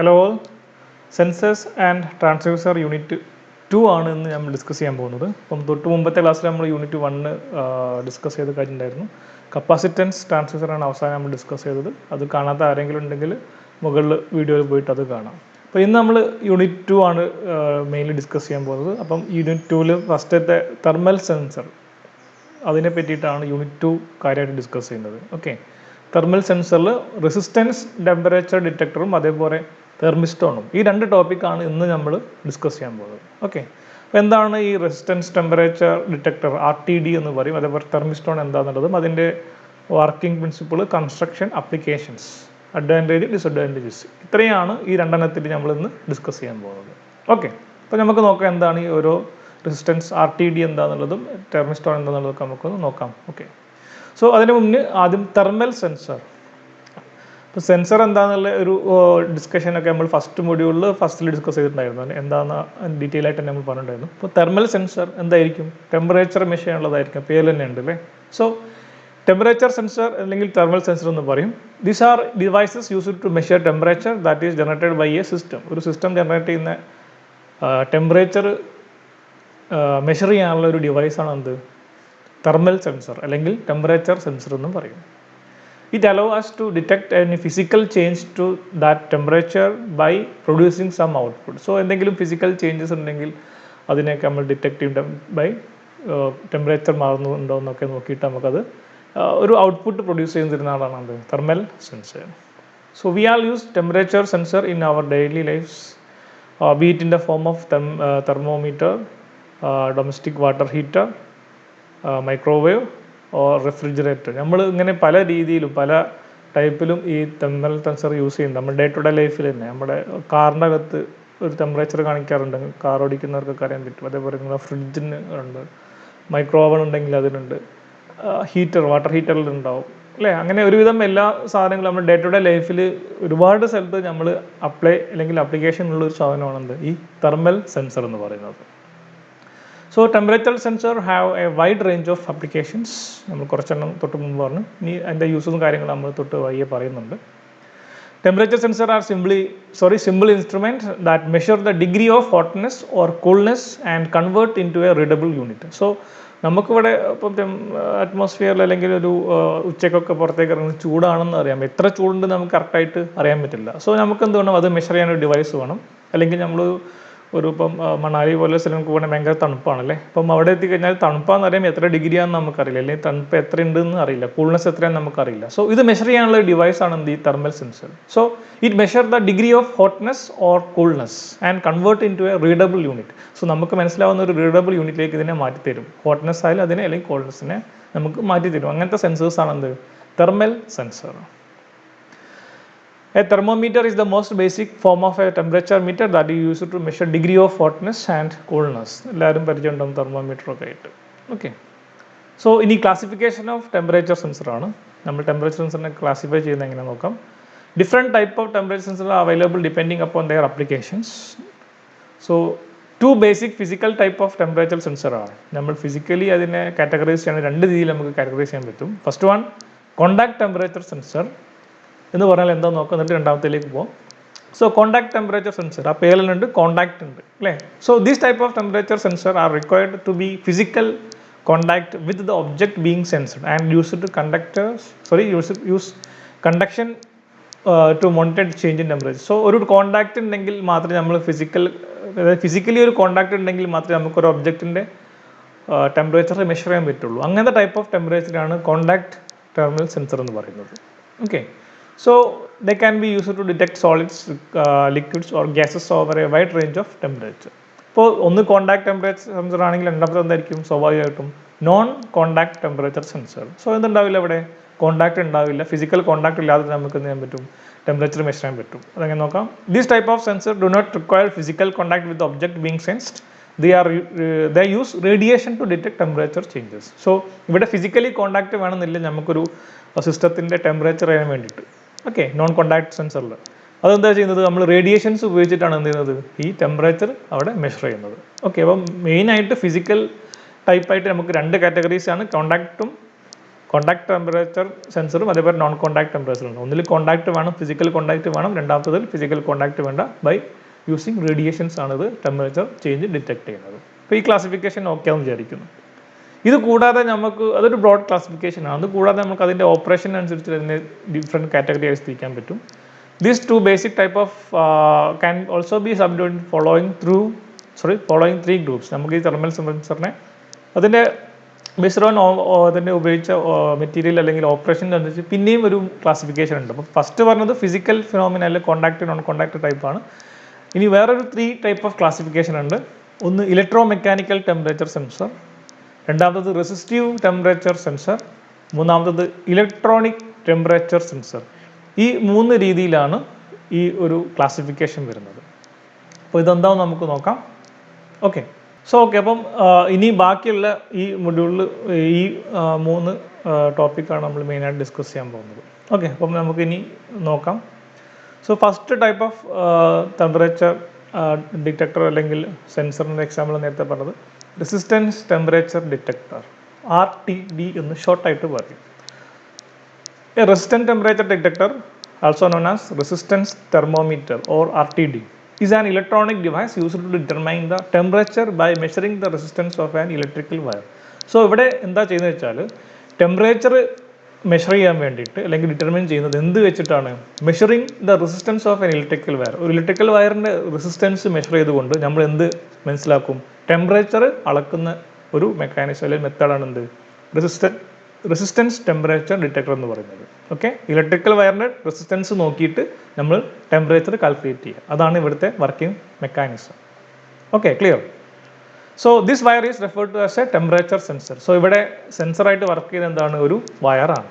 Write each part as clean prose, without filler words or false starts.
Hello all, sensors and transducer unit 2 ആണ് ഇന്ന് നമ്മൾ ഡിസ്കസ് ചെയ്യാൻ പോകുന്നത്. അപ്പം തൊട്ട് മുമ്പത്തെ ക്ലാസ്സിൽ നമ്മൾ യൂണിറ്റ് 1 ഡിസ്കസ് ചെയ്ത് കഴിഞ്ഞിട്ടുണ്ടായിരുന്നു. കപ്പാസിറ്റൻസ് ട്രാൻസ്ഡ്യൂസറാണ് അവസാനം നമ്മൾ ഡിസ്കസ് ചെയ്തത്. അത് കാണാത്ത ആരെങ്കിലും ഉണ്ടെങ്കിൽ മുകളിൽ വീഡിയോയിൽ പോയിട്ട് അത് കാണാം. അപ്പോൾ ഇന്ന് നമ്മൾ യൂണിറ്റ് 2 ആണ് മെയിൻലി ഡിസ്കസ് ചെയ്യാൻ പോകുന്നത്. അപ്പം യൂണിറ്റ് 2 ഫസ്റ്റത്തെ തെർമൽ സെൻസർ അതിനെ പറ്റിയിട്ടാണ് യൂണിറ്റ് 2 കാര്യമായിട്ട് ഡിസ്കസ് ചെയ്യുന്നത്. ഓക്കെ, തെർമൽ സെൻസറിൽ റെസിസ്റ്റൻസ് ടെമ്പറേച്ചർ ഡിറ്റക്ടറും അതേപോലെ തെർമിസ്റ്റോണും, ഈ രണ്ട് ടോപ്പിക്കാണ് ഇന്ന് നമ്മൾ ഡിസ്കസ് ചെയ്യാൻ പോകുന്നത്. ഓക്കെ, അപ്പോൾ എന്താണ് ഈ റെസിസ്റ്റൻസ് ടെമ്പറേച്ചർ ഡിറ്റക്ടർ, RTD എന്ന് പറയും, അതേപോലെ തെർമിസ്റ്റോൺ എന്താണെന്നുള്ളതും അതിൻ്റെ working principle, construction, applications, advantage, disadvantages, ഇത്രയാണ് ഈ രണ്ടെണ്ണത്തിൽ നമ്മൾ ഇന്ന് ഡിസ്കസ് ചെയ്യാൻ പോകുന്നത്. ഓക്കെ, അപ്പോൾ നമുക്ക് നോക്കാം എന്താണ് ഈ ഓരോ റെസിസ്റ്റൻസ് RTD എന്താണെന്നുള്ളതും തെർമിസ്റ്റോൺ എന്താണെന്നുള്ളതൊക്കെ നമുക്കൊന്ന് നോക്കാം. ഓക്കെ, സോ അതിന് മുന്നേ ആദ്യം തെർമൽ സെൻസർ. ഇപ്പോൾ സെൻസർ എന്താണെന്നുള്ള ഒരു ഡിസ്കഷനൊക്കെ നമ്മൾ ഫസ്റ്റിൽ ഡിസ്കസ് ചെയ്തിട്ടുണ്ടായിരുന്നു. എന്താണെന്ന് ഡീറ്റെയിൽ ആയിട്ട് നമ്മൾ പറഞ്ഞിട്ടുണ്ടായിരുന്നു. ഇപ്പോൾ തെർമൽ സെൻസർ എന്തായിരിക്കും? ടെമ്പറേച്ചർ മെഷർ ചെയ്യാനുള്ളതായിരിക്കും, പേര് തന്നെ ഉണ്ട് അല്ലേ. സോ ടെമ്പറേച്ചർ സെൻസർ അല്ലെങ്കിൽ തെർമൽ സെൻസർ എന്ന് പറയും. These are devices used to measure temperature that is generated by a system. ഒരു സിസ്റ്റം ജനറേറ്റ് ചെയ്യുന്ന ടെമ്പറേച്ചർ മെഷർ ചെയ്യാനുള്ള ഒരു ഡിവൈസാണ് എന്ത്? തെർമൽ സെൻസർ അല്ലെങ്കിൽ ടെമ്പറേച്ചർ സെൻസർ എന്ന് പറയും. It allows us to detect any physical change to that temperature by producing some output. So എന്തെങ്കിലും ഫിസിക്കൽ ചേഞ്ചസ് ഉണ്ടെങ്കിൽ അതിനെയൊക്കെ നമ്മൾ ഡിറ്റക്ട് ചെയ്യും ബൈ ടെമ്പറേച്ചർ മാറുന്നുണ്ടോ എന്നൊക്കെ നോക്കിയിട്ട് നമുക്കത് ഒരു ഔട്ട്പുട്ട് പ്രൊഡ്യൂസ് ചെയ്യുന്നതിനാണ് അത് thermal sensor. So we all use temperature sensor in our daily lives, be it in the form of thermometer, domestic water heater, microwave or refrigerator. നമ്മൾ ഇങ്ങനെ പല രീതിയിലും പല ടൈപ്പിലും ഈ തെർമൽ സെൻസർ യൂസ് ചെയ്യുന്നുണ്ട് നമ്മുടെ ഡേ ടു ഡേ ലൈഫിൽ തന്നെ. നമ്മുടെ കാറിൻ്റെ അകത്ത് ഒരു ടെമ്പറേച്ചർ കാണിക്കാറുണ്ട്, കാർ ഓടിക്കുന്നവർക്കൊക്കെ അറിയാൻ പറ്റും. അതേപോലെ നിങ്ങളുടെ ഫ്രിഡ്ജിന് ഉണ്ട്, മൈക്രോ ഓവൻ ഉണ്ടെങ്കിൽ അതിനുണ്ട്, ഹീറ്റർ വാട്ടർ ഹീറ്ററിലുണ്ടാവും അല്ലേ. അങ്ങനെ ഒരുവിധം എല്ലാ സാധനങ്ങളും നമ്മുടെ ഡേ ടു ഡേ ലൈഫിൽ ഒരുപാട് സ്ഥലത്ത് നമ്മൾ അല്ലെങ്കിൽ അപ്ലിക്കേഷൻ ഉള്ളൊരു സാധനമാണെന്ത് ഈ തെർമൽ സെൻസർ എന്ന് പറയുന്നത്. So temperature sensor have A wide range of applications. നമ്മൾ കുറച്ചെണ്ണം തൊട്ട് മുമ്പ് പറഞ്ഞു, ഇനി അതിൻ്റെ യൂസും കാര്യങ്ങളും നമ്മൾ തൊട്ട് വയ്യെ പറയുന്നുണ്ട്. Temperature sensor are simple instrument that measure the degree of hotness or coolness and convert into a readable unit. So നമുക്കിവിടെ ഇപ്പം അറ്റ്മോസ്ഫിയറിൽ അല്ലെങ്കിൽ ഒരു ഉച്ചക്കൊക്കെ പുറത്തേക്ക് ഇറങ്ങുന്നത് ചൂടാണെന്ന് അറിയാം. എത്ര ചൂടുണ്ട് നമുക്ക് കറക്റ്റായിട്ട് അറിയാൻ പറ്റില്ല. സോ നമുക്ക് എന്ത് വേണം, അത് മെഷർ ചെയ്യാനൊരു ഡിവൈസ് വേണം. അല്ലെങ്കിൽ നമ്മൾ ഇപ്പം മണാലി പോലെ സ്ഥലങ്ങൾക്ക് പോകണേ ഭയങ്കര തണുപ്പാണല്ലേ. അപ്പം അവിടെ എത്തിക്കഴിഞ്ഞാൽ തണുപ്പാന്ന് അറിയാം, എത്ര ഡിഗ്രിയാണെന്ന് നമുക്കറിയില്ല, അല്ലെങ്കിൽ തണുപ്പ് എത്ര ഉണ്ടെന്ന് അറിയില്ല, കൂൾനെസ് എത്രയാണെന്ന് നമുക്കറിയില്ല. സോ ഇത് മെഷർ ചെയ്യാനുള്ള ഡിവൈസാണ് എന്ത് ഈ thermal sensor. So it measure the degree of hotness or coolness and convert into a readable unit. So നമുക്ക് മനസ്സിലാവുന്ന ഒരു റീഡബിൾ യൂണിറ്റിലേക്ക് ഇതിനെ മാറ്റിത്തരും. ഹോട്ട്നെസ് ആയാലും അതിനെ അല്ലെങ്കിൽ കോൾനെസ്സിനെ നമുക്ക് മാറ്റിത്തരും. അങ്ങനത്തെ സെൻസേഴ്സാണ് എന്ത് thermal sensor. A thermometer is the most basic form of a temperature meter that is used to measure degree of hotness and coolness. എല്ലാവരും പരിചയമുണ്ടാകും തെർമോമീറ്ററൊക്കെ ആയിട്ട്. ഓക്കെ, സോ ഇനി ക്ലാസിഫിക്കേഷൻ ഓഫ് ടെമ്പറേച്ചർ സെൻസറാണ്. നമ്മൾ ടെമ്പറേച്ചർ സെൻസറിനെ ക്ലാസിഫൈ ചെയ്യുന്നത് എങ്ങനെ നോക്കാം. Different type of temperature sensor are available depending upon their applications. So 2 basic physical type of temperature sensor ആണ്. നമ്മൾ ഫിസിക്കലി അതിനെ കാറ്റഗറൈസ് ചെയ്യാൻ 2 രീതിയിൽ നമുക്ക് കാറ്റഗറൈസ് ചെയ്യാൻ പറ്റും. First one contact temperature sensor എന്ന് പറഞ്ഞാൽ എന്താ നോക്കാം, എന്നിട്ട് രണ്ടാമത്തേലേക്ക് പോകും. സോ കോണ്ടാക്ട് ടെമ്പറേച്ചർ സെൻസർ, ആ പേരിലുണ്ട് കോണ്ടാക്ട് ഉണ്ട് അല്ലേ. So these type of temperature sensor are required to be physical contact with the object being sensed and use conduction to monitor change in temperature. So ഒരു contact ഉണ്ടെങ്കിൽ മാത്രമേ നമ്മൾ physically ഒരു contact ഉണ്ടെങ്കിൽ മാത്രമേ നമുക്കൊരു ഒബ്ജക്റ്റിൻ്റെ ടെമ്പറേച്ചർ മെഷർ ചെയ്യാൻ പറ്റുള്ളൂ. അങ്ങനത്തെ ടൈപ്പ് ഓഫ് ടെമ്പറേച്ചറാണ് കോണ്ടാക്ട് തെർമൽ സെൻസർ എന്ന് പറയുന്നത്. Okay, so they can be used to detect solids, liquids or gases over a wide range of temperature. ഇപ്പോൾ ഒന്ന് കോണ്ടാക്ട് ടെമ്പറേച്ചർ സെൻസർ ആണെങ്കിൽ രണ്ടാമത്തെ എന്തായിരിക്കും? സ്വാഭാവികമായിട്ടും non contact temperature sensor. So എന്തുണ്ടാവില്ല, ഇവിടെ കോണ്ടാക്ട് ഉണ്ടാവില്ല. ഫിസിക്കൽ കോണ്ടാക്ട് ഇല്ലാതെ നമുക്ക് എന്ത് ചെയ്യാൻ പറ്റും? ടെമ്പറേച്ചർ മെഷർ ചെയ്യാൻ പറ്റും. അതെങ്ങനെ നോക്കാം. This type of sensor do not require physical contact with object being sensed. they use radiation to detect temperature changes. So ഇവിടെ ഫിസിക്കലി കോണ്ടാക്ട് വേണമെന്നില്ല നമുക്കൊരു സിസ്റ്റത്തിൻ്റെ ടെമ്പറേച്ചർ അറിയാൻ വേണ്ടിയിട്ട്. ഓക്കെ, നോൺ കോണ്ടാക്ട് സെൻസറിൽ അതെന്താ ചെയ്യുന്നത്? നമ്മൾ റേഡിയേഷൻസ് ഉപയോഗിച്ചിട്ടാണ് എന്ത് ചെയ്യുന്നത്? ഈ ടെമ്പറേച്ചർ അവിടെ മെഷർ ചെയ്യുന്നത്. ഓക്കെ, അപ്പം മെയിനായിട്ട് ഫിസിക്കൽ ടൈപ്പായിട്ട് നമുക്ക് 2 കാറ്റഗറീസ് ആണ്, കോണ്ടാക്റ്റും കോണ്ടാക്ട് ടെമ്പറേച്ചർ സെൻസറും അതേപോലെ നോൺ കോണ്ടാക്ട് ടെമ്പറേച്ചർ ഉണ്ട്. ഒന്നിൽ കോണ്ടാക്ട് വേണം, ഫിസിക്കൽ കോണ്ടാക്ട് വേണം, രണ്ടാമത്തതിൽ ഫിസിക്കൽ കോണ്ടാക്ട് വേണ്ട. ബൈ യൂസിങ് റേഡിയേഷൻസ് ആണ് ഇത് ടെമ്പറേച്ചർ ചേഞ്ച് ഡിറ്റക്ട് ചെയ്യുന്നത്. അപ്പോൾ ഈ ക്ലാസിഫിക്കേഷൻ ഓക്കെ ആണെന്ന് വിചാരിക്കുന്നു. ഇത് കൂടാതെ നമുക്ക് അതൊരു ബ്രോഡ് ക്ലാസിഫിക്കേഷൻ ആണ്. അത് കൂടാതെ നമുക്ക് അതിൻ്റെ ഓപ്പറേഷൻ അനുസരിച്ച് അതിനെ ഡിഫറെൻറ്റ് കാറ്റഗറിയായി തിരിക്കാൻ പറ്റും. These two basic type of can also be subdivided following three groups. നമുക്ക് ഈ തെർമൽ സെൻസറിനെ അതിൻ്റെ ബേസ്ഡ് ഓൺ അതിൻ്റെ ഉപയോഗിച്ച മെറ്റീരിയൽ അല്ലെങ്കിൽ ഓപ്പറേഷൻ അനുസരിച്ച് പിന്നെയും ഒരു ക്ലാസിഫിക്കേഷൻ ഉണ്ട്. അപ്പോൾ ഫസ്റ്റ് പറഞ്ഞത് ഫിസിക്കൽ ഫിനോമിന അല്ലെങ്കിൽ കോണ്ടാക്ട് നോൺ കോണ്ടാക്ട് ടൈപ്പാണ്. ഇനി വേറൊരു 3 ടൈപ്പ് ഓഫ് ക്ലാസിഫിക്കേഷൻ ഉണ്ട്. ഒന്ന് ഇലക്ട്രോ മെക്കാനിക്കൽ ടെമ്പറേച്ചർ സെൻസർ, രണ്ടാമത്തത് റെസിസ്റ്റീവ് ടെമ്പറേച്ചർ സെൻസർ, മൂന്നാമത്തത് ഇലക്ട്രോണിക് ടെമ്പറേച്ചർ സെൻസർ. ഈ 3 രീതിയിലാണ് ഈ ഒരു ക്ലാസിഫിക്കേഷൻ വരുന്നത്. അപ്പോൾ ഇതെന്താണെന്ന് നമുക്ക് നോക്കാം. ഓക്കെ, അപ്പം ഇനി ബാക്കിയുള്ള ഈ മൊഡ്യൂളിൽ ഈ 3 ടോപ്പിക്കാണ് നമ്മൾ മെയിനായിട്ട് ഡിസ്കസ് ചെയ്യാൻ പോകുന്നത്. ഓക്കെ, അപ്പം നമുക്കിനി നോക്കാം. So first type of temperature detector അല്ലെങ്കിൽ സെൻസറിൻ്റെ എക്സാമ്പിൾ നേരത്തെ പറഞ്ഞത് റെസിസ്റ്റൻസ് ടെമ്പറേച്ചർ ഡിറ്റക്ടർ, RTD എന്ന് ഷോർട്ടായിട്ട് പറയും. A resistant temperature detector, also known as resistance thermometer or RTD, is an electronic device used to determine the temperature by measuring the resistance of an electrical wire. So ഇവിടെ എന്താ ചെയ്യുന്നത് വെച്ചാൽ temperature measure ചെയ്യാൻ വേണ്ടിയിട്ട് അല്ലെങ്കിൽ determine ചെയ്യുന്നത് എന്ത് വെച്ചിട്ടാണ്? Measuring the resistance of N electrical wire. ഒരു ഇലക്ട്രിക്കൽ വയറിൻ്റെ റെസിസ്റ്റൻസ് മെഷർ ചെയ്തുകൊണ്ട് നമ്മൾ എന്ത് മനസ്സിലാക്കും? ടെമ്പറേച്ചർ അളക്കുന്ന ഒരു മെക്കാനിസം അല്ലെങ്കിൽ മെത്തേഡാണ് എന്ത്? റെസിസ്റ്റൻസ് ടെമ്പറേച്ചർ ഡിറ്റക്ടർ എന്ന് പറയുന്നത്. ഓക്കെ, ഇലക്ട്രിക്കൽ വയറിൻ്റെ റെസിസ്റ്റൻസ് നോക്കിയിട്ട് നമ്മൾ ടെമ്പറേച്ചർ കാൽക്കുലേറ്റ് ചെയ്യുക. അതാണ് ഇവിടുത്തെ working mechanism. Okay, clear? So this wire is referred to as a temperature sensor. So ഇവിടെ സെൻസറായിട്ട് വർക്ക് ചെയ്യുന്നത് എന്താണ്? ഒരു വയറാണ്.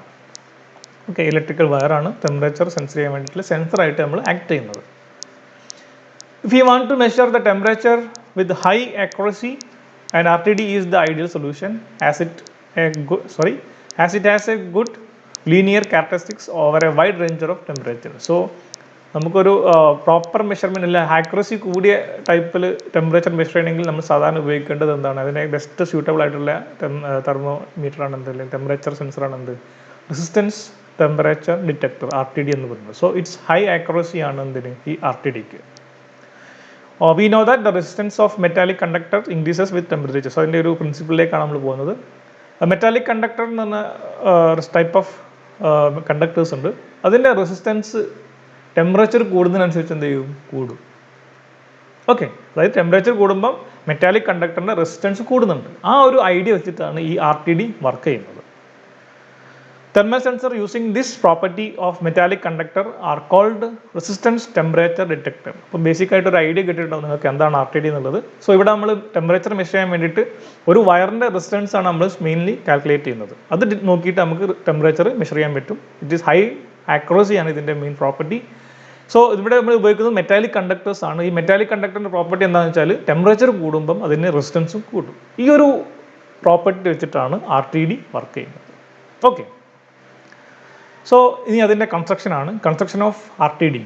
ഓക്കെ, ഇലക്ട്രിക്കൽ വയറാണ് ടെമ്പറേച്ചർ സെൻസർ ചെയ്യാൻ വേണ്ടിയിട്ടുള്ള സെൻസറായിട്ട് നമ്മൾ ആക്ട് ചെയ്യുന്നത്. If you want to measure the temperature with high accuracy and RTD is the ideal solution as it has a good linear characteristics over a wide range of temperature. So നമുക്കൊരു proper measurement അല്ല, accuracy കൂടിയ ടൈപ്പിൽ temperature measure ചെയ്യണമെങ്കിൽ നമ്മൾ സാധാരണ ഉപയോഗിക്കേണ്ടത് എന്താണ്? അതിനെ ബെസ്റ്റ് സ്യൂട്ടബിൾ ആയിട്ടുള്ള തെർമോമീറ്ററാണ് എന്ത്, അല്ലെങ്കിൽ ടെമ്പറേച്ചർ സെൻസറാണ് എന്ത്? റെസിസ്റ്റൻസ് ടെമ്പറേച്ചർ ഡിറ്റക്ടർ, RTD എന്ന് പറയുന്നത്. സോ ഇറ്റ്സ് ഹൈ ആക്യുറസി ആണ് എന്തിന്? ഈ RTDക്ക്. We know that the resistance of metallic conductor increases with temperature. So അതിൻ്റെ ഒരു പ്രിൻസിപ്പിളിലേക്കാണ് നമ്മൾ പോകുന്നത്. മെറ്റാലിക് കണ്ടക്ടർ എന്ന് പറഞ്ഞ ടൈപ്പ് ഓഫ് കണ്ടക്ടേഴ്സ് ഉണ്ട്. അതിൻ്റെ റെസിസ്റ്റൻസ് ടെമ്പറേച്ചർ കൂടുന്നതിനനുസരിച്ച് എന്ത് ചെയ്യും? കൂടും. ഓക്കെ, അതായത് ടെമ്പറേച്ചർ കൂടുമ്പം മെറ്റാലിക് കണ്ടക്ടറിൻ്റെ റെസിസ്റ്റൻസ് കൂടുന്നുണ്ട്. ആ ഒരു ഐഡിയ വെച്ചിട്ടാണ് ഈ RTD വർക്ക് ചെയ്യുന്നത്. Thermal sensor using this property of metallic conductor are called resistance temperature detector. അപ്പോൾ ബേസിക് ആയിട്ട് ഒരു ഐഡിയ കിട്ടിയിട്ടുണ്ടാവും നിങ്ങൾക്ക് എന്താണ് RTD എന്നുള്ളത്. സോ ഇവിടെ നമ്മൾ ടെമ്പറേച്ചർ മെഷർ ചെയ്യാൻ വേണ്ടിയിട്ട് ഒരു വയറിൻ്റെ റെസിസ്റ്റൻസ് ആണ് നമ്മൾ മെയിൻലി കാൽക്കുലേറ്റ് ചെയ്യുന്നത്. അത് നോക്കിയിട്ട് നമുക്ക് ടെമ്പറേച്ചർ മെഷർ ചെയ്യാൻ പറ്റും. ഇറ്റ് ഈസ് ഹൈ ആക്യുറസി ആണ് ഇതിൻ്റെ മെയിൻ പ്രോപ്പർട്ടി. സോ ഇവിടെ നമ്മൾ ഉപയോഗിക്കുന്നത് മെറ്റാലിക് കണ്ടക്ടേഴ്സ് ആണ്. ഈ മെറ്റാലിക് കണ്ടക്ടറിൻ്റെ പ്രോപ്പർട്ടി എന്താണെന്ന് വെച്ചാൽ ടെമ്പറേച്ചർ കൂടുമ്പം അതിന് റെസിസ്റ്റൻസും കൂടും. ഈ ഒരു പ്രോപ്പർട്ടി വെച്ചിട്ടാണ് RTD വർക്ക് ചെയ്യുന്നത്. ഓക്കെ, സോ ഇനി അതിൻ്റെ construction of RTD.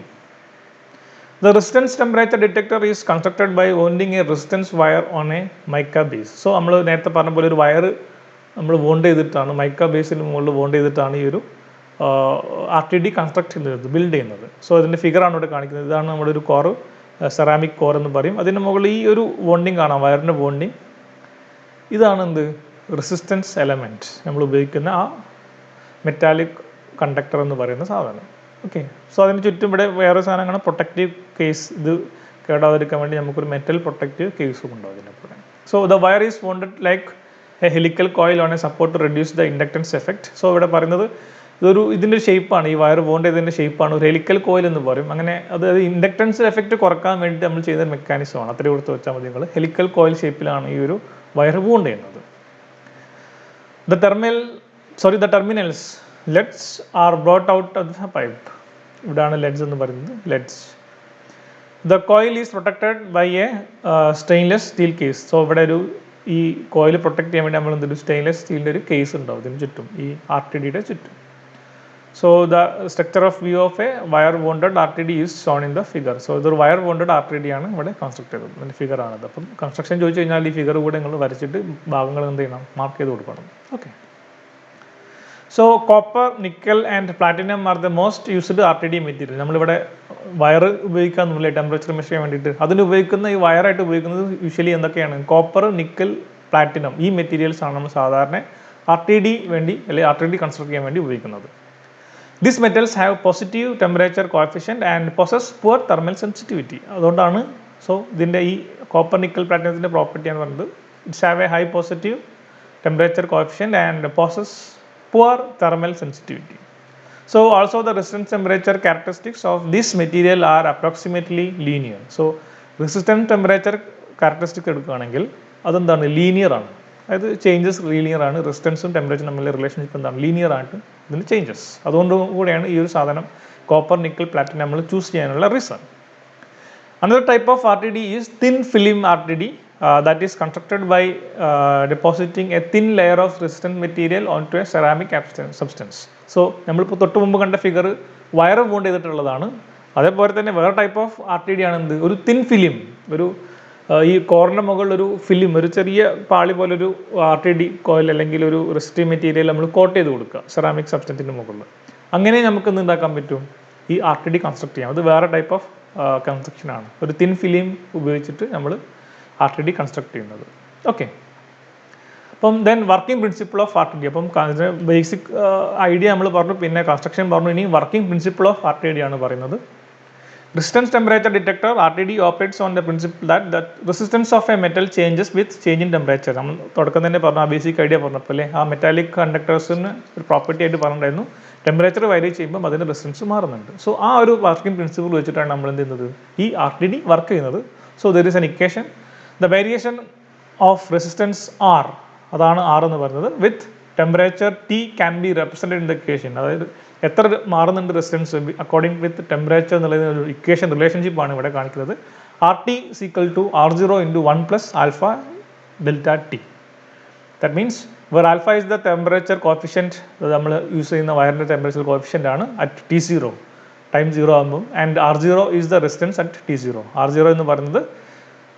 The resistance temperature detector is constructed by wounding a resistance wire on a mica base. So നമ്മൾ നേരത്തെ പറഞ്ഞ പോലെ ഒരു വയർ നമ്മൾ വോണ്ട് ചെയ്തിട്ടാണ് മൈക്ക ബേസിന് മുകളിൽ വോണ്ട് ചെയ്തിട്ടാണ് ഈ ഒരു RTD കൺസ്ട്രക്ട് ചെയ്യുന്നത്, ബിൽഡ് ചെയ്യുന്നത്. സോ അതിൻ്റെ ഫിഗറാണ് ഇവിടെ കാണിക്കുന്നത്. ഇതാണ് നമ്മുടെ ഒരു കോർ, സെറാമിക് കോർ എന്ന് പറയും. അതിന് മുകളിൽ ഈ ഒരു വോണ്ടിങ് കാണാം, വയറിൻ്റെ വോണ്ടിങ്. ഇതാണ് എന്ത്? റെസിസ്റ്റൻസ് എലമെൻറ്റ്, നമ്മൾ ഉപയോഗിക്കുന്ന ആ മെറ്റാലിക് കണ്ടക്ടർ എന്ന് പറയുന്ന സാധനം. ഓക്കെ, സോ അതിന് ചുറ്റും ഇവിടെ വേറെ സാധനങ്ങളാണ് പ്രൊട്ടക്റ്റീവ് കേസ്. ഇത് കേടാതിരിക്കാൻ വേണ്ടി നമുക്കൊരു മെറ്റൽ പ്രൊട്ടക്റ്റീവ് കേസും ഉണ്ടാവും ഇതിനെപ്പോലെ. So the wire is wounded like a helical coil on a support to reduce the inductance effect. So ഇവിടെ പറയുന്നത് ഇതിൻ്റെ ഷേപ്പാണ്, ഈ വയർ വോണ്ട് ചെയ്തതിൻ്റെ ഷേപ്പാണ് ഒരു ഹെലിക്കൽ കോയിൽ എന്ന് പറയും. അങ്ങനെ അതായത് ഇൻഡക്റ്റൻസ് എഫക്റ്റ് കുറക്കാൻ വേണ്ടി നമ്മൾ ചെയ്യുന്ന മെക്കാനിസമാണ്. അത്രയും കൊടുത്ത് വെച്ചാൽ മതി നിങ്ങൾ. ഹെലിക്കൽ കോയിൽ ഷേപ്പിലാണ് ഈ ഒരു വയർ വോണ്ട് ചെയ്യുന്നത്. The terminals LEDs are brought out of the pipe. ഇവിടാണ് LEDs എന്ന് പറയുന്നത്, LEDs. The coil is protected by a stainless steel case. So ഇവിടെ ഈ കോയിൽ പ്രൊട്ടക്ട് ചെയ്യാൻ വേണ്ടി നമ്മൾ എന്തൊരു സ്റ്റെയിൻലെസ് സ്റ്റീലിൻ്റെ ഒരു കേസ് ഉണ്ടാവും ഇതിന് ചുറ്റും, ഈ RTDയുടെ ചുറ്റും. So the structure of view of A wire wanted RTD is shown in the figure. So ഇതൊരു വയർ വോണ്ടഡ് RTD ആണ് ഇവിടെ കൺസ്ട്രക്ട് ചെയ്തത്. അതിൻ്റെ ഫിഗറാണത്. അപ്പം കൺസ്ട്രക്ഷൻ ചോദിച്ചു കഴിഞ്ഞാൽ ഈ ഫിഗർ കൂടെ നിങ്ങൾ വരച്ചിട്ട് ഭാഗങ്ങൾ എന്ത് ചെയ്യണം? മാർക്ക് ചെയ്ത് കൊടുക്കണം. Okay, so copper, nickel and platinum are the most used RTD material. നമ്മളിവിടെ വയർ ഉപയോഗിക്കാമെന്നില്ല ടെമ്പറേച്ചർ മെഷർ ചെയ്യാൻ വേണ്ടിയിട്ട്. അതിന് ഉപയോഗിക്കുന്ന ഈ വയറായിട്ട് ഉപയോഗിക്കുന്നത് യൂഷ്വലി എന്തൊക്കെയാണ്? Copper, nickel, platinum. ഈ മെറ്റീരിയൽസ് ആണ് നമ്മൾ സാധാരണ RTD വേണ്ടി അല്ലെങ്കിൽ RTD കൺസ്ട്രക്ട് ചെയ്യാൻ വേണ്ടി ഉപയോഗിക്കുന്നത്. These metals have positive temperature coefficient and possess poor thermal sensitivity. അതുകൊണ്ടാണ് ഇതിൻ്റെ ഈ കോപ്പർ, നിക്കൽ, പ്ലാറ്റിനത്തിൻ്റെ പ്രോപ്പർട്ടി എന്ന് പറയുന്നത് it's have A high positive temperature coefficient and possess poor thermal sensitivity. So also the resistance temperature characteristics of this material are approximately linear. So resistance temperature characteristics എടുക്കുകയാണെങ്കിൽ അതെന്താണ്? Linear ആണ്. അതായത് changes linear ആണ്. റെസിസ്റ്റൻസും ടെമ്പറേച്ചറും തമ്മിലെ relationship എന്താണ്? Linear ആയിട്ട് ഇതിന് ചേഞ്ചസ്. അതുകൊണ്ട് കൂടെയാണ് ഈ ഒരു സാധനം കോപ്പർ, നിക്കൽ, പ്ലാറ്റിനം നമ്മൾ ചൂസ് ചെയ്യാനുള്ള reason. Another type of RTD is thin film RTD that is constructed by depositing a thin layer of resistant material onto a ceramic substance. So നമ്മളിപ്പോൾ തൊട്ട് മുമ്പ് കണ്ട ഫിഗർ വയർ ബോണ്ട് ചെയ്തിട്ടുള്ളതാണ്. അതേപോലെ തന്നെ വേറെ ടൈപ്പ് ഓഫ് RTD ആണ് എന്ത്? ഒരു തിൻ ഫിലിം. ഒരു ഈ കോറിൻ്റെ മുകളിൽ ഒരു ഫിലിം, ഒരു ചെറിയ പാളി പോലൊരു RTD കോയിൽ അല്ലെങ്കിൽ ഒരു റെസിസ്റ്റീവ് മെറ്റീരിയൽ നമ്മൾ കോട്ട് ചെയ്ത് കൊടുക്കുക സെറാമിക് സബ്സ്റ്റൻസിൻ്റെ മുകളിൽ. അങ്ങനെ നമുക്ക് എന്ത് ഉണ്ടാക്കാൻ പറ്റും? ഈ RTD കൺസ്ട്രക്ട് ചെയ്യാം. അത് വേറെ ടൈപ്പ് ഓഫ് കൺസ്ട്രക്ഷൻ ആണ്. ഒരു തിൻ ഫിലിം ഉപയോഗിച്ചിട്ട് നമ്മൾ RTD കൺസ്ട്രക്ട് ചെയ്യുന്നത്. ഓക്കെ, അപ്പം then working principle of RTD. അപ്പം ബേസിക് ഐഡിയ നമ്മൾ പറഞ്ഞു, പിന്നെ കൺസ്ട്രക്ഷൻ പറഞ്ഞു, ഇനി വർക്കിംഗ് പ്രിൻസിപ്പിൾ ഓഫ് RTD ആണ് പറയുന്നത്. Resistance temperature detector RTD operates on the principle that the resistance of a metal changes with change in temperature. നമ്മൾ തുടക്കം തന്നെ പറഞ്ഞു, ആ ബേസിക് ഐഡിയ പറഞ്ഞപ്പോൾ അല്ലേ, ആ മെറ്റാലിക് കണ്ടക്ടേഴ്സിന് ഒരു പ്രോപ്പർട്ടി ആയിട്ട് പറഞ്ഞിട്ടുണ്ടായിരുന്നു, ടെമ്പറേച്ചർ വൈരി ചെയ്യുമ്പോൾ അതിൻ്റെ റെസിസ്റ്റൻസ് മാറുന്നുണ്ട്. സോ ആ ഒരു വർക്കിംഗ് പ്രിൻസിപ്പിൾ വെച്ചിട്ടാണ് നമ്മൾ എന്ത് ചെയ്യുന്നത്? ഈ RTD വർക്ക് ചെയ്യുന്നത്. So there is N equation, the variation of resistance R, അതാണ് R എന്ന് പറയുന്നത്, with temperature T can be represented in the equation. അതായത് എത്ര മാറുന്നുണ്ട് റെസിസ്റ്റൻസ് അക്കോർഡിംഗ് വിത്ത് ടെമ്പറേച്ചർ എന്നുള്ള ഒരു ഇക്വേഷൻ റിലേഷൻഷിപ്പാണ് ഇവിടെ കാണിക്കുന്നത്. RT is equal to R0 into 1 plus alpha delta T. That means where alpha is the temperature coefficient, നമ്മൾ use ചെയ്യുന്ന വയറിൻ്റെ ടെമ്പറേച്ചർ കോഫിഷ്യൻ്റ് ആണ് അറ്റ് T0, ടൈം 0 ആകുമ്പോൾ, and R0 is the resistance at T0. R0 എന്ന് പറയുന്നത്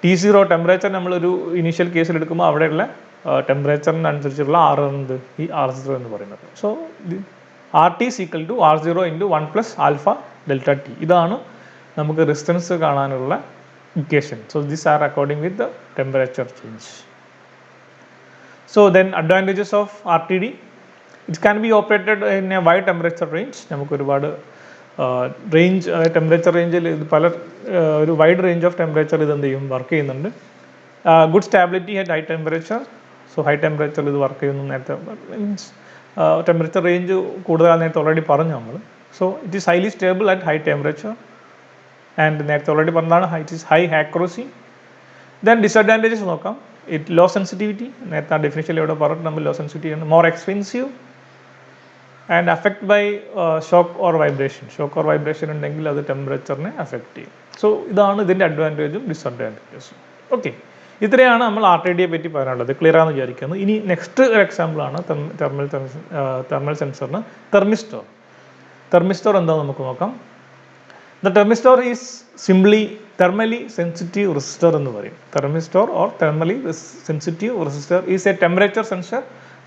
T0 temperature നമ്മളൊരു initial കേസിൽ എടുക്കുമ്പോൾ അവിടെയുള്ള ടെമ്പറേച്ചറിനനുസരിച്ചുള്ള R എന്നത് ഈ R0 എന്ന് പറയുന്നത്. So RT is equal to R0 into 1 plus alpha delta T. ഇതാണ് നമുക്ക് റെസിസ്റ്റൻസ് കാണാനുള്ള equation. So this are according with the temperature change. So then advantages of RTD, it can be operated in a wide temperature range. നമുക്ക് ഒരുപാട് range temperature റേഞ്ചിൽ ഇത് പല ഒരു wide range of temperature ഇത് എന്ത് ചെയ്യും? വർക്ക് ചെയ്യുന്നുണ്ട്. Good stability at high temperature. So high ടെമ്പറേച്ചറിൽ ഇത് വർക്ക് ചെയ്യുന്നു. നേരത്തെ മീൻസ് ടെമ്പറേച്ചർ റേഞ്ച് കൂടുതലാണ്, നേരത്തെ ഓൾറെഡി പറഞ്ഞു നമ്മൾ. So it is highly stable at high temperature and നേരത്തെ ഓൾറെഡി പറഞ്ഞതാണ് it is high accuracy. Then disadvantages നോക്കാം. ഇറ്റ് ലോ സെൻസിറ്റിവിറ്റി, നേരത്തെ ആ ഡെഫിനിഷനിൽ ഇവിടെ പറഞ്ഞിട്ട് നമ്മൾ ലോ സെൻസിറ്റിവിറ്റി ആണ്. More expensive and affect by shock or vibration. Shock or vibration ഉണ്ടെങ്കിൽ അത് ടെമ്പറേച്ചറിനെ അഫക്റ്റ് ചെയ്യും. സോ ഇതാണ് ഇതിൻ്റെ അഡ്വാൻറ്റേജും ഡിസഡ്വാൻറ്റേജസും. ഓക്കെ, ഇത്രയാണ് നമ്മൾ RTDയെ പറ്റി പറയാനുള്ളത്. ക്ലിയർ ആണെന്ന് വിചാരിക്കുന്നു. ഇനി നെക്സ്റ്റ് ഒരു എക്സാമ്പിളാണ് തെർമൽ സെൻസറിന് തെർമിസ്റ്റോർ. തെർമിസ്റ്റോർ എന്താണെന്ന് നമുക്ക് നോക്കാം. The thermistor is simply thermally sensitive resistor എന്ന് പറയും. Thermistor or thermally sensitive resistor is a temperature sensor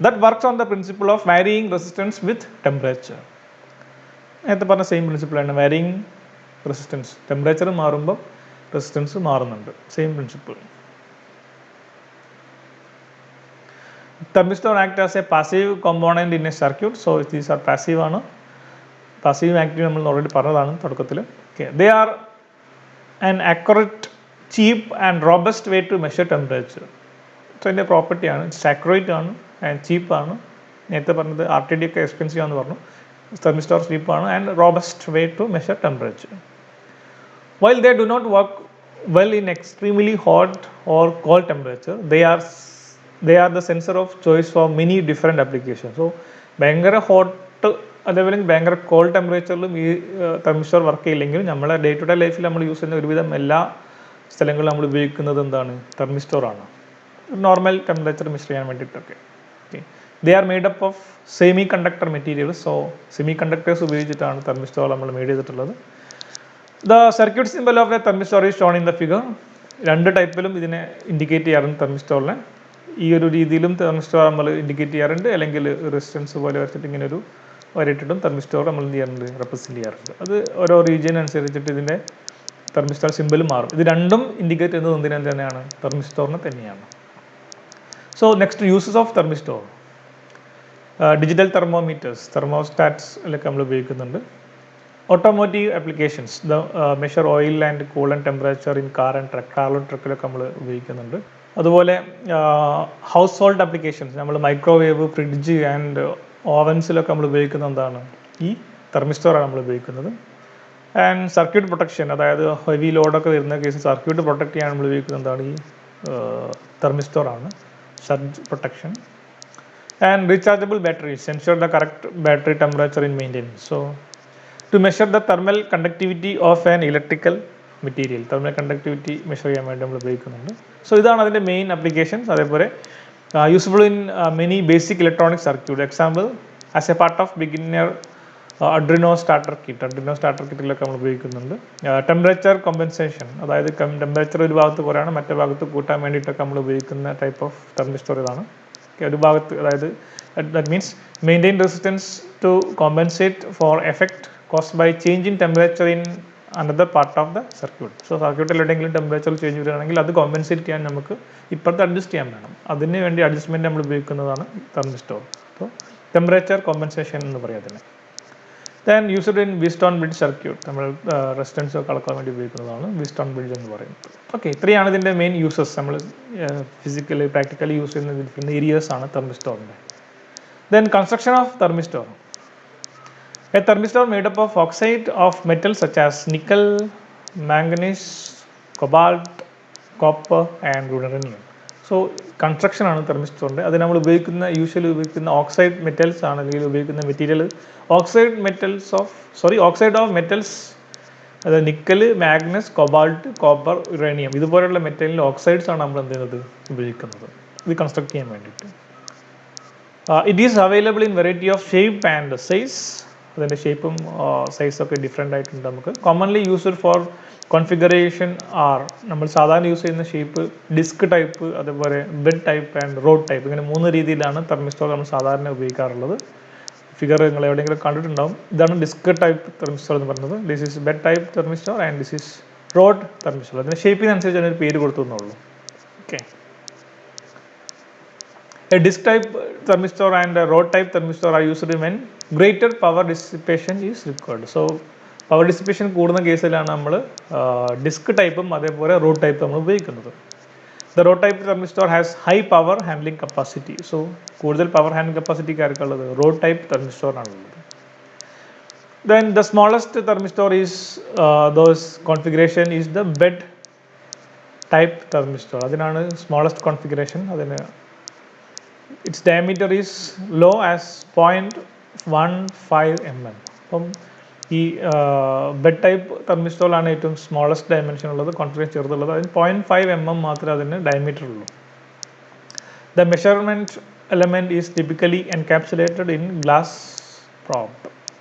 that works on the principle of varying resistance with temperature. നേരത്തെ പറഞ്ഞ സെയിം പ്രിൻസിപ്പിളാണ്. വാരിയിങ് റെസിസ്റ്റൻസ്, ടെമ്പറേച്ചർ മാറുമ്പോൾ resistance മാറുന്നുണ്ട്. Same principle. Thermistor act as a passive component in a circuit. So these are passive ആണ്. Passive active നമ്മൾ already പറഞ്ഞതാണ് തുടക്കത്തിൽ. Okay, they are an accurate, cheap and robust way to measure temperature. So ഇതിൻ്റെ പ്രോപ്പർട്ടിയാണ് it's accurate ആണ് and ചീപ്പാണ്. നേരത്തെ പറഞ്ഞത് RTD ഒക്കെ എക്സ്പെൻസീവ് ആണെന്ന് പറഞ്ഞു. തെർമിസ്റ്റോർ ചീപ്പാണ് and robust way to measure temperature. While they do not work well in extremely hot or cold temperature, they are the sensor of choice for many different applications. So ഭയങ്കര hot അതേപോലെ ഭയങ്കര called ടെമ്പറേച്ചറിലും ഈ തെർമിസ്റ്റോർ work ചെയ്യില്ലെങ്കിലും നമ്മളെ day to day ലൈഫിൽ നമ്മൾ use ചെയ്യുന്ന ഒരുവിധം എല്ലാ സ്ഥലങ്ങളിലും നമ്മൾ ഉപയോഗിക്കുന്നത് എന്താണ്? തെർമിസ്റ്റോറാണ്. നോർമൽ ടെമ്പറേച്ചർ മെഷർ ചെയ്യാൻ വേണ്ടിയിട്ടൊക്കെ. Okay, they are made up of semiconductor materials. So semiconductors ഉപയോഗിച്ചിട്ടാണ് തെർമിസ്റ്റോർ നമ്മൾ മെയ്ഡ് ചെയ്തിട്ടുള്ളത്. The circuit symbol of the thermistor is shown in the figure. രണ്ട് ടൈപ്പിലും ഇതിനെ ഇൻഡിക്കേറ്റ് ചെയ്യാറുണ്ട് തെർമിസ്റ്റോറിനെ. ഈ ഒരു രീതിയിലും തെർമിസ്റ്റോർ നമ്മൾ ഇൻഡിക്കേറ്റ് ചെയ്യാറുണ്ട്, അല്ലെങ്കിൽ റെസിസ്റ്റൻസ് പോലെ വരച്ചിട്ട് ഇങ്ങനെ ഒരു വരയിട്ടിട്ടും തെർമിസ്റ്റോർ നമ്മൾ എന്ത് ചെയ്യാറുണ്ട്, റെപ്രസെൻറ്റ് ചെയ്യാറുണ്ട്. അത് ഓരോ റീജിയൻ അനുസരിച്ചിട്ട് ഇതിൻ്റെ തെർമിസ്റ്റോർ സിമ്പിൾ മാറും. ഇത് രണ്ടും ഇൻഡിക്കേറ്റ് ചെയ്യുന്നത് എന്തിനെ തന്നെയാണ്, തെർമിസ്റ്റോറിനെ തന്നെയാണ്. So next uses of thermistor. Digital thermometers, തെർമോസ്റ്റാറ്റ്സിലൊക്കെ നമ്മൾ ഉപയോഗിക്കുന്നുണ്ട്. Automotive applications, measure oil and coolant temperature in car and truck, കാറിലും ട്രക്കിലൊക്കെ നമ്മൾ ഉപയോഗിക്കുന്നുണ്ട്. അതുപോലെ ഹൗസ് ഹോൾഡ് ആപ്ലിക്കേഷൻസ്, നമ്മൾ മൈക്രോവേവ്, ഫ്രിഡ്ജ് ആൻഡ് ഓവൻസിലൊക്കെ നമ്മൾ ഉപയോഗിക്കുന്ന എന്താണ്, ഈ തെർമിസ്റ്റോറാണ് നമ്മൾ ഉപയോഗിക്കുന്നത്. ആൻഡ് സർക്യൂട്ട് പ്രൊട്ടക്ഷൻ, അതായത് ഹെവി ലോഡൊക്കെ വരുന്ന കേസ് സർക്യൂട്ട് പ്രൊട്ടക്ട് ചെയ്യാൻ നമ്മൾ ഉപയോഗിക്കുന്നത് എന്താണ്, ഈ തെർമിസ്റ്റോറാണ്, surge protection. And rechargeable batteries ensure the correct battery temperature in maintenance. So to measure the thermal conductivity of an electrical material, thermal conductivity measure ചെയ്യാൻ വേണ്ടി നമ്മൾ ഉപയോഗിക്കുന്നുണ്ട്. സോ ഇതാണ് അതിൻ്റെ മെയിൻ ആപ്ലിക്കേഷൻസ്. അതേപോലെ useful in many basic electronic circuit. Example, as a part of beginner അഡ്രിനോ starter കിറ്റിലൊക്കെ നമ്മൾ ഉപയോഗിക്കുന്നുണ്ട്. ടെമ്പറേച്ചർ കോമ്പൻസേഷൻ, അതായത് ടെമ്പറേച്ചർ ഒരു ഭാഗത്ത് കുറയാണ് മറ്റേ ഭാഗത്ത് കൂട്ടാൻ വേണ്ടിയിട്ടൊക്കെ നമ്മൾ ഉപയോഗിക്കുന്ന ടൈപ്പ് ഓഫ് തെർമിസ്റ്റോർ ഇതാണ്. ഒരു ഭാഗത്ത്, അതായത് that means maintain resistance to compensate for effect caused by change in temperature in another part of the circuit. So സർക്യൂട്ടിൽ എവിടെയെങ്കിലും ടെമ്പറേച്ചർ ചേഞ്ച് വരികയാണെങ്കിൽ അത് കോമ്പൻസേറ്റ് ചെയ്യാൻ നമുക്ക് ഇപ്പോഴത്തെ അഡ്ജസ്റ്റ് ചെയ്യാൻ വേണം. അതിന് വേണ്ടി അഡ്ജസ്റ്റ്മെൻറ്റ് നമ്മൾ ഉപയോഗിക്കുന്നതാണ് തെർമിസ്റ്റോർ. അപ്പോൾ ടെമ്പറേച്ചർ കോമ്പൻസേഷൻ എന്ന് പറയാം അതിനെ. Then used in Wheatstone bridge circuit, നമ്മൾ റെസിസ്റ്റൻസ് ഒക്കെ അളക്കാൻ വേണ്ടി ഉപയോഗിക്കുന്നതാണ് വീസ്റ്റോൺ ബ്രിഡ്ജ് എന്ന് പറയുന്നത്. ഓക്കെ, ഇത്രയാണ് ഇതിൻ്റെ മെയിൻ യൂസസ്. നമ്മൾ ഫിസിക്കലി പ്രാക്ടിക്കലി യൂസ് ചെയ്യുന്ന ഏരിയാസ് ആണ് തെർമിസ്റ്റോറിൻ്റെ. Then construction of thermistor. A thermistor made up of oxide of metals such as nickel, manganese, cobalt, copper and ruthenium. So construction ആണ് തെർമിസ്റ്റോറിൻ്റെ. അത് നമ്മൾ യൂഷ്വലി ഉപയോഗിക്കുന്ന ഓക്സൈഡ് മെറ്റൽസ് ആണ്, അല്ലെങ്കിൽ ഉപയോഗിക്കുന്ന മെറ്റീരിയൽ ഓക്സൈഡ് ഓഫ് മെറ്റൽസ്, അതായത് nickel, Magnus, cobalt, copper, uranium, ഇതുപോലെയുള്ള മെറ്റലിൻ്റെ oxides ആണ് നമ്മൾ എന്ത് ചെയ്യുന്നത്, ഉപയോഗിക്കുന്നത് ഇത് കൺസ്ട്രക്ട് ചെയ്യാൻ വേണ്ടിയിട്ട്. It is available in variety of shape and size. അതിൻ്റെ ഷേപ്പും സൈസൊക്കെ ഡിഫറെൻ്റ് ആയിട്ടുണ്ട്. നമുക്ക് commonly used for configuration are, നമ്മൾ സാധാരണ യൂസ് ചെയ്യുന്ന ഷേപ്പ് ഡിസ്ക് ടൈപ്പ്, അതേപോലെ bead type and rod type, ഇങ്ങനെ 3 രീതിയിലാണ് തെർമിസ്റ്റോർ നമ്മൾ സാധാരണ ഉപയോഗിക്കാറുള്ളത്. ഫിഗർ നിങ്ങൾ എവിടെയെങ്കിലും കണ്ടിട്ടുണ്ടാവും. ഇതാണ് ഡിസ്ക് ടൈപ്പ് തെർമിസ്റ്റോർ എന്ന് പറയുന്നത്. This is bead type thermistor and this is rod thermistor. അതിൻ്റെ ഷേപ്പിനനുസരിച്ച് അതിനൊരു പേര് കൊടുത്തു എന്നുള്ളൂ. Okay, a disk type thermistor and a rod type thermistor are used when greater power dissipation is required. So power dissipation കൂടുന്ന കേസിലാണ് നമ്മൾ disk ടൈപ്പും അതേപോലെ റോഡ് ടൈപ്പ് നമ്മൾ ഉപയോഗിക്കുന്നത്. The rod type thermistor has high power handling capacity. So കൂടുതൽ power handling കപ്പാസിറ്റിക്ക് ആർക്കുള്ളത്, റോഡ് ടൈപ്പ് തെർമിസ്റ്റോറിനാണുള്ളത്. Then the smallest thermistor is those configuration is the bead type thermistor. അതിനാണ് സ്മോളസ്റ്റ് കോൺഫിഗറേഷൻ. അതിന് its diameter is low as 0.15 mm. അപ്പം ഈ bead type തെർമിസ്റ്റോറിലാണ് ഏറ്റവും സ്മോളസ്റ്റ് ഡയമെൻഷൻ ഉള്ളത്, കോൺഫിഗറേഷൻ ചെറുതുള്ളത്. അതിന് 0.5 mm മാത്രമേ അതിന് ഡയമീറ്റർ ഉള്ളൂ. The measurement element is typically encapsulated in glass probe.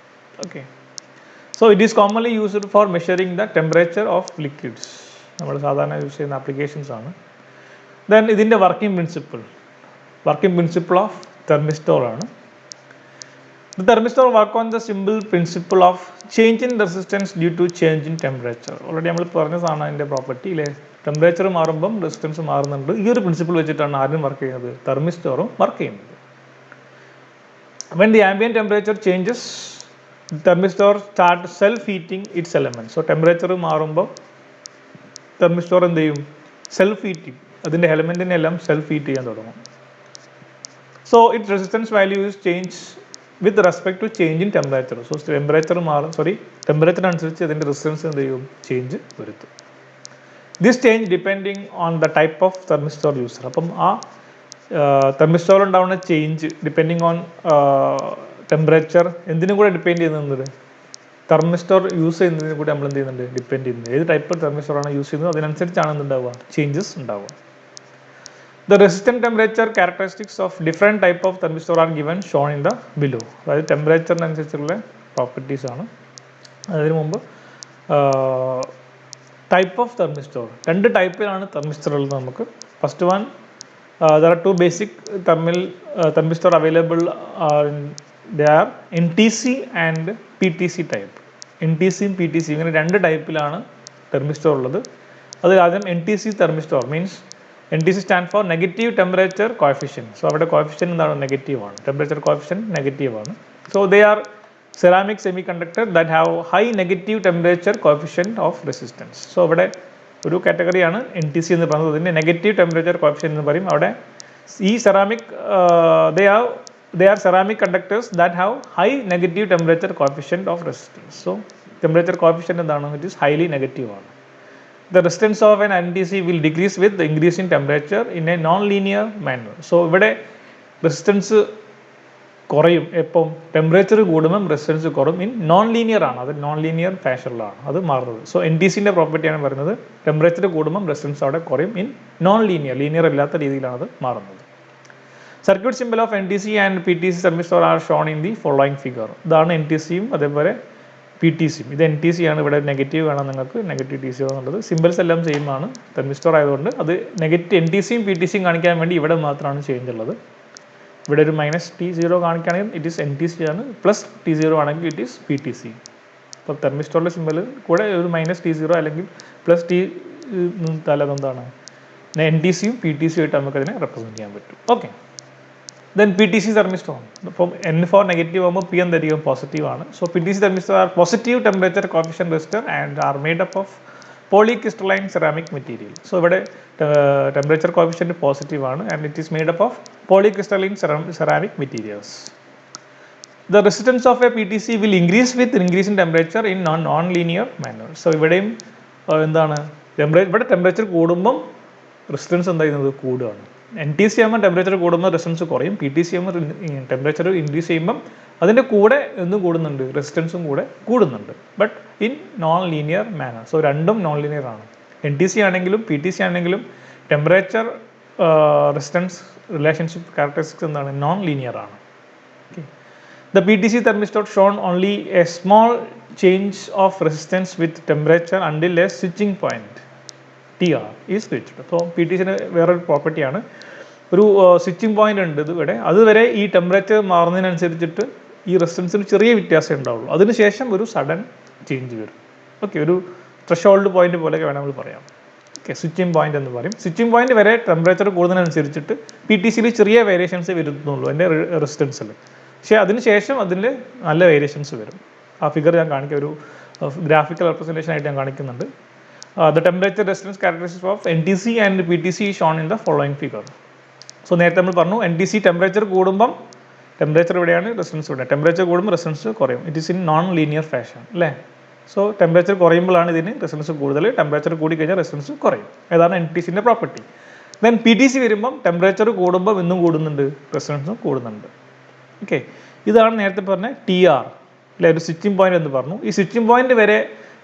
Okay, so it is commonly used for measuring the temperature of liquids. നമ്മൾ സാധാരണ യൂസ് ചെയ്യുന്ന ആപ്ലിക്കേഷൻസ് ആണ്. ദെൻ ഇതിൻ്റെ വർക്കിംഗ് പ്രിൻസിപ്പിൾ ഓഫ് തെർമിസ്റ്റോർ ആണ്. The thermistor work on the simple principle of change in resistance due to change in temperature. Already നമ്മൾ പറഞ്ഞതാണ് അതിൻ്റെ property അല്ലേ, ടെമ്പറേച്ചർ മാറുമ്പം റെസിസ്റ്റൻസ് മാറുന്നുണ്ട്. ഈ ഒരു പ്രിൻസിപ്പിൾ വെച്ചിട്ടാണ് ആരും വർക്ക് ചെയ്യുന്നത്, തെർമിസ്റ്റോറും വർക്ക് ചെയ്യുന്നത്. When the ambient temperature changes, the thermistor start self heating its elements. So temperature മാറുമ്പോൾ തെർമിസ്റ്റോർ എന്ത് ചെയ്യും, സെൽഫ് ഹീറ്റ് ചെയ്യും, അതിൻ്റെ എലമെൻറ്റിനെ എല്ലാം സെൽഫ് ഹീറ്റ് ചെയ്യാൻ തുടങ്ങും. So its resistance value is changed with respect to change in temperature. So temperature അനുസരിച്ച് അതിൻ്റെ റെസിസ്റ്റൻസ് എന്ത് ചെയ്യും, ചേഞ്ച് വരുത്തും. This change depending on the type of thermistor user. അപ്പം ആ തെർമിസ്റ്റോർ ഉണ്ടാവുന്ന ചേഞ്ച് ഡിപ്പെൻഡിങ് ഓൺ ടെമ്പറേച്ചർ എന്തിനും കൂടെ ഡിപ്പെൻഡ് ചെയ്യുന്നത്, തെർമിസ്റ്റോർ യൂസ് ചെയ്യുന്നതിന് കൂടി നമ്മൾ എന്ത് ചെയ്യുന്നുണ്ട്, ഡിപ്പെൻഡ് ചെയ്യുന്നത്. ഏത് ടൈപ്പ് തെർമിസ്റ്റോറാണ് യൂസ് ചെയ്യുന്നത് അതിനനുസരിച്ചാണ് എന്തുണ്ടാവുക, ചേഞ്ചസ് ഉണ്ടാവുക. The resistant temperature characteristics of different type of thermistor are given shown in the below. അതായത് ടെമ്പറേച്ചറിനനുസരിച്ചുള്ള പ്രോപ്പർട്ടീസ് ആണ്. അതിന് മുമ്പ് ടൈപ്പ് ഓഫ് തെർമിസ്റ്റോർ, 2 ടൈപ്പിലാണ് തെർമിസ്റ്റർ ഉള്ളത് നമുക്ക്. First one there are two basic thermistor available. They are NTC and PTC type. NTC യും P T C ഇങ്ങനെ രണ്ട് ടൈപ്പിലാണ് തെർമിസ്റ്റോർ ഉള്ളത്. അത് ആദ്യം NTC thermistor means NTC stand for negative temperature coefficient. So അവിടെ കോഎഫിഷ്യൻറ്റ് എന്താണ്? നെഗറ്റീവ് ആണ്. ടെമ്പറേച്ചർ കോഎഫിഷ്യൻറ്റ് നെഗറ്റീവ് ആണ്. So they are ceramic semiconductor that have high negative temperature coefficient of resistance. So അവിടെ ഒരു കാറ്റഗറിയാണ് NTC എന്ന് പറയുന്നത്. അതിൻ്റെ നെഗറ്റീവ് ടെമ്പറേച്ചർ കോഎഫിഷ്യൻറ്റ് എന്ന് പറയും. അവിടെ ഈ ceramic they are ceramic conductors that have high negative temperature coefficient of resistance. So temperature coefficient എന്താണ്? It is highly negative ആണ്. The resistance of an NTC will decrease with the increase in temperature in a non-linear manner. So ഇവിടെ resistance കുറയും. എപ്പം temperature കൂടുമ്പം resistance കുറയും. Non linear ആണ്. അത് non linear ഫാഷനിലാണ് അത് മാറുന്നത്. സോ NTCൻ്റെ പ്രോപ്പർട്ടിയാണ് പറയുന്നത് ടെമ്പറേച്ചർ കൂടുമ്പം റെസിസ്റ്റൻസ് അവിടെ കുറയും. നോൺ ലീനിയർ അല്ലാത്ത രീതിയിലാണ് അത് മാറുന്നത്. Circuit simple of NTC and PTC thermistor are shown in the following figure. ഇതാണ് NTCയും അതേപോലെ PTCയും. ഇത് NTC ആണ്. ഇവിടെ നെഗറ്റീവ് വേണം നിങ്ങൾക്ക്, നെഗറ്റീവ് TC എന്നുള്ളത്. സിമ്പിൾസ് എല്ലാം സെയിം ആണ് തെർമിസ്റ്റോർ ആയതുകൊണ്ട്. അത് നെഗറ്റീവ് NTCയും PTCയും കാണിക്കാൻ വേണ്ടി ഇവിടെ മാത്രമാണ് ചേഞ്ച് ഉള്ളത്. ഇവിടെ ഒരു -T0 കാണിക്കുകയാണെങ്കിൽ ഇറ്റ് ഈസ് NTC ആണ്, +T0 ആണെങ്കിൽ ഇറ്റ് ഈസ് PTC. അപ്പോൾ തെർമിസ്റ്റോറിൻ്റെ സിമ്പിൾ കൂടെ ഒരു -T0 അല്ലെങ്കിൽ +T തലതെന്താണ് NTCയും PTCയും ആയിട്ട് നമുക്കതിനെ റെപ്രസെൻറ്റ് ചെയ്യാൻ പറ്റും. Okay, then PTC thermistor. അപ്പം N4 നെഗറ്റീവ് ആകുമ്പോൾ P എന്തായിരിക്കും? പോസിറ്റീവ് ആണ്. So PTC thermistor are positive temperature coefficient resistor and are made up of polycrystalline ceramic material. So ഇവിടെ ടെമ്പറേച്ചർ കോഎഫിഷ്യന്റ് പോസിറ്റീവ് ആണ് and it is made up of polycrystalline ceramic materials. The resistance of a PTC will increase with increase in temperature in non-linear manner. So ഇവിടെയും എന്താണ് ഇവിടെ temperature കൂടുമ്പം resistance എന്താ ചെയ്യുന്നത്? കൂടുകയാണ്. NTC ആകുമ്പോൾ ടെമ്പറേച്ചർ കൂടുമ്പോൾ റെസിസ്റ്റൻസ് കുറയും. PTC ആകുമ്പോൾ ടെമ്പറേച്ചർ ഇൻക്രീസ് ചെയ്യുമ്പം അതിൻ്റെ കൂടെ എന്തും കൂടുന്നുണ്ട്? റെസിസ്റ്റൻസും കൂടെ കൂടുന്നുണ്ട്. But in non linear manner. So രണ്ടും നോൺ ലീനിയർ ആണ്. NTC ആണെങ്കിലും PTC ആണെങ്കിലും ടെമ്പറേച്ചർ റെസിസ്റ്റൻസ് റിലേഷൻഷിപ്പ് ക്യാരക്ടറിസ്റ്റിക്സ് എന്താണ്? നോൺ ലീനിയർ ആണ്. Okay, the PTC thermistor shown only a small change of resistance with temperature until a switching point TR is reached. അപ്പോൾ PTCന് വേറൊരു പ്രോപ്പർട്ടിയാണ്, ഒരു സ്വിച്ചിങ് പോയിന്റ് ഉണ്ട് ഇവിടെ. അതുവരെ ഈ ടെമ്പറേച്ചർ മാറുന്നതിനനുസരിച്ചിട്ട് ഈ റെസിസ്റ്റൻസിന് ചെറിയ വ്യത്യാസം ഉണ്ടാവുള്ളൂ. അതിനുശേഷം ഒരു സഡൻ ചേഞ്ച് വരും. ഓക്കെ, ഒരു ത്രെഷോൾഡ് പോയിന്റ് പോലെയൊക്കെ വേണമെങ്കിൽ പറയാം. ഓക്കെ, സ്വിച്ചിങ് പോയിന്റ് എന്ന് പറയും. സ്വിച്ചിങ് പോയിന്റ് വരെ ടെമ്പറേച്ചർ കൂടുന്നതിനനുസരിച്ചിട്ട് PTCയിൽ ചെറിയ വേരിയേഷൻസ് വരുന്നുള്ളൂ എൻ്റെ റെസിസ്റ്റൻസിൽ. പക്ഷേ അതിനുശേഷം അതിൽ നല്ല വേരിയേഷൻസ് വരും. ആ ഫിഗർ ഞാൻ കാണിക്കാം, ഒരു ഗ്രാഫിക്കൽ റെപ്രസെൻറ്റേഷൻ ആയിട്ട് ഞാൻ കാണിക്കുന്നുണ്ട്. The temperature resistance characteristics of NTC and PTC is shown in the following figure. So നേരത്തെ നമ്മൾ പറഞ്ഞു NTC ടെമ്പറേച്ചർ കൂടുമ്പം ടെമ്പറേച്ചർ ഇവിടെയാണ്, റെസിസ്റ്റൻസ് ഇവിടെ. ടെമ്പറേച്ചർ കൂടുമ്പോൾ റെസിസ്റ്റൻസ് കുറയും. It is in non linear fashion അല്ലേ? സോ ടെമ്പറേച്ചർ കുറയുമ്പോഴാണ് ഇതിന് റെസിസ്റ്റൻസ് കൂടുതൽ, ടെമ്പറേച്ചർ കൂടി കഴിഞ്ഞാൽ റെസിസ്റ്റൻസ് കുറയും. ഏതാണ് NTCൻ്റെ പ്രോപ്പർട്ടി. ദെൻ PTC വരുമ്പം ടെമ്പറേച്ചർ കൂടുമ്പോൾ ഇന്നും കൂടുന്നുണ്ട്, റെസിസ്റ്റൻസും കൂടുന്നുണ്ട്. ഓക്കെ, ഇതാണ് നേരത്തെ പറഞ്ഞ TR അല്ലെ, ഒരു സ്വിച്ചിങ് പോയിന്റ് എന്ന് പറഞ്ഞു. ഈ സ്വിച്ചിങ് പോയിന്റ് വരെ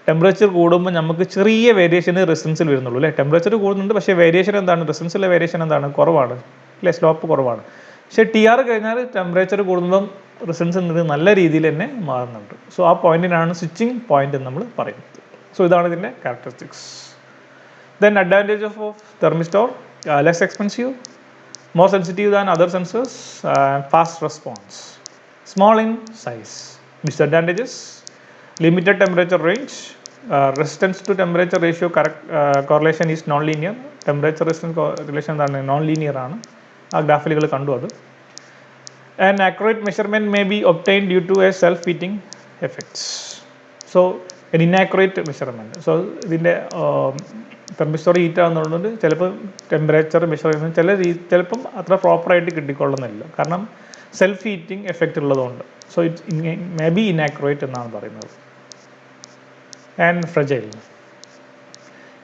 ടെമ്പറേച്ചർ കൂടുമ്പോൾ നമുക്ക് ചെറിയ വേരിയേഷന് റെസിസ്റ്റൻസിൽ വരുന്നുള്ളൂ അല്ലേ? ടെമ്പറേച്ചർ കൂടുന്നുണ്ട്, പക്ഷേ വേരിയേഷൻ എന്താണ്? റെസിസ്റ്റൻസിലെ വേരിയേഷൻ എന്താണ്? കുറവാണ് അല്ലേ? സ്ലോപ്പ് കുറവാണ്. പക്ഷേ TR കഴിഞ്ഞാൽ ടെമ്പറേച്ചർ കൂടുമ്പം റെസിസ്റ്റൻസ് എന്നത് നല്ല രീതിയിൽ തന്നെ മാറുന്നുണ്ട്. സോ ആ പോയിന്റിനാണ് സ്വിച്ചിങ് പോയിന്റ് എന്ന് നമ്മൾ പറയുന്നത്. സോ ഇതാണ് ഇതിൻ്റെ characteristics. Then advantage of thermistor: less expensive, more sensitive than other sensors, fast response, small in size. Disadvantages: limited temperature range, resistance to temperature ratio correlation is non-linear. Temperature resistance relation എന്താണ്? Non-linear ആണ്. ആ ഗ്രാഫിലുകൾ കണ്ടു അത്. An accurate measurement may be obtained due to a self-heating effects. So an inaccurate measurement. So ഇതിൻ്റെ തെർമിസ്റ്റോർ heat ആകുന്നതുകൊണ്ട് ചിലപ്പോൾ temperature measure ചെയ്യുന്നത് ചിലപ്പം അത്ര പ്രോപ്പറായിട്ട് കിട്ടിക്കൊള്ളുന്നില്ല, കാരണം സെൽഫ് ഹീറ്റിംഗ് എഫക്റ്റ് ഉള്ളതുകൊണ്ട്. So it may be inaccurate എന്നാണ് പറയുന്നത്. And fragile.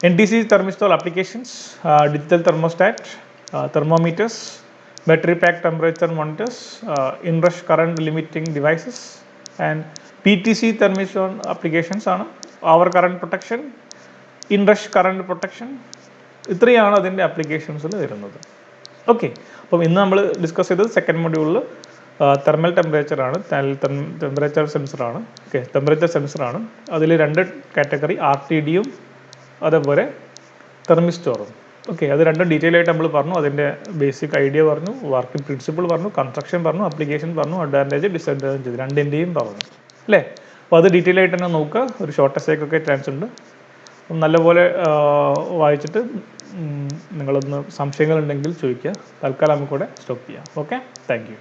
NTC thermistor applications: digital thermostat, thermometers, battery pack temperature monitors, inrush current limiting devices. And PTC thermistor applications ആണ് our current protection, inrush current protection. ഇത്രയാണ് അതിൻ്റെ ആപ്ലിക്കേഷൻസിൽ വരുന്നത്. Okay, അപ്പം ഇന്ന് നമ്മൾ discuss ചെയ്തത് സെക്കൻഡ് മൊഡ്യൂളിൽ തെർമൽ ടെമ്പറേച്ചറാണ്, ടെമ്പറേച്ചർ സെൻസറാണ്. ഓക്കെ, ടെമ്പറേച്ചർ സെൻസറാണ്. അതിൽ രണ്ട് കാറ്റഗറി, RTDയും അതേപോലെ തെർമിസ്റ്റോറും. ഓക്കെ, അത് രണ്ടും ഡീറ്റെയിൽ ആയിട്ട് നമ്മൾ പറഞ്ഞു. അതിൻ്റെ ബേസിക് ഐഡിയ പറഞ്ഞു, വർക്കിംഗ് പ്രിൻസിപ്പിൾ പറഞ്ഞു, കൺസ്ട്രക്ഷൻ പറഞ്ഞു, അപ്ലിക്കേഷൻ പറഞ്ഞു, അഡ്വാൻറ്റേജ് ഡിസഡ്വാൻറ്റേജ് രണ്ടിൻ്റെയും പറഞ്ഞു അല്ലേ. അപ്പോൾ അത് ഡീറ്റെയിൽ ആയിട്ട് തന്നെ നോക്കുക. ഒരു ഷോർട്ട് എസ്സേക്കൊക്കെ ചാൻസ് ഉണ്ട്. നല്ലപോലെ വായിച്ചിട്ട് നിങ്ങളൊന്ന് സംശയങ്ങളുണ്ടെങ്കിൽ ചോദിക്കുക. തൽക്കാലം നമുക്കിവിടെ സ്റ്റോപ്പ് ചെയ്യാം. Okay, thank you.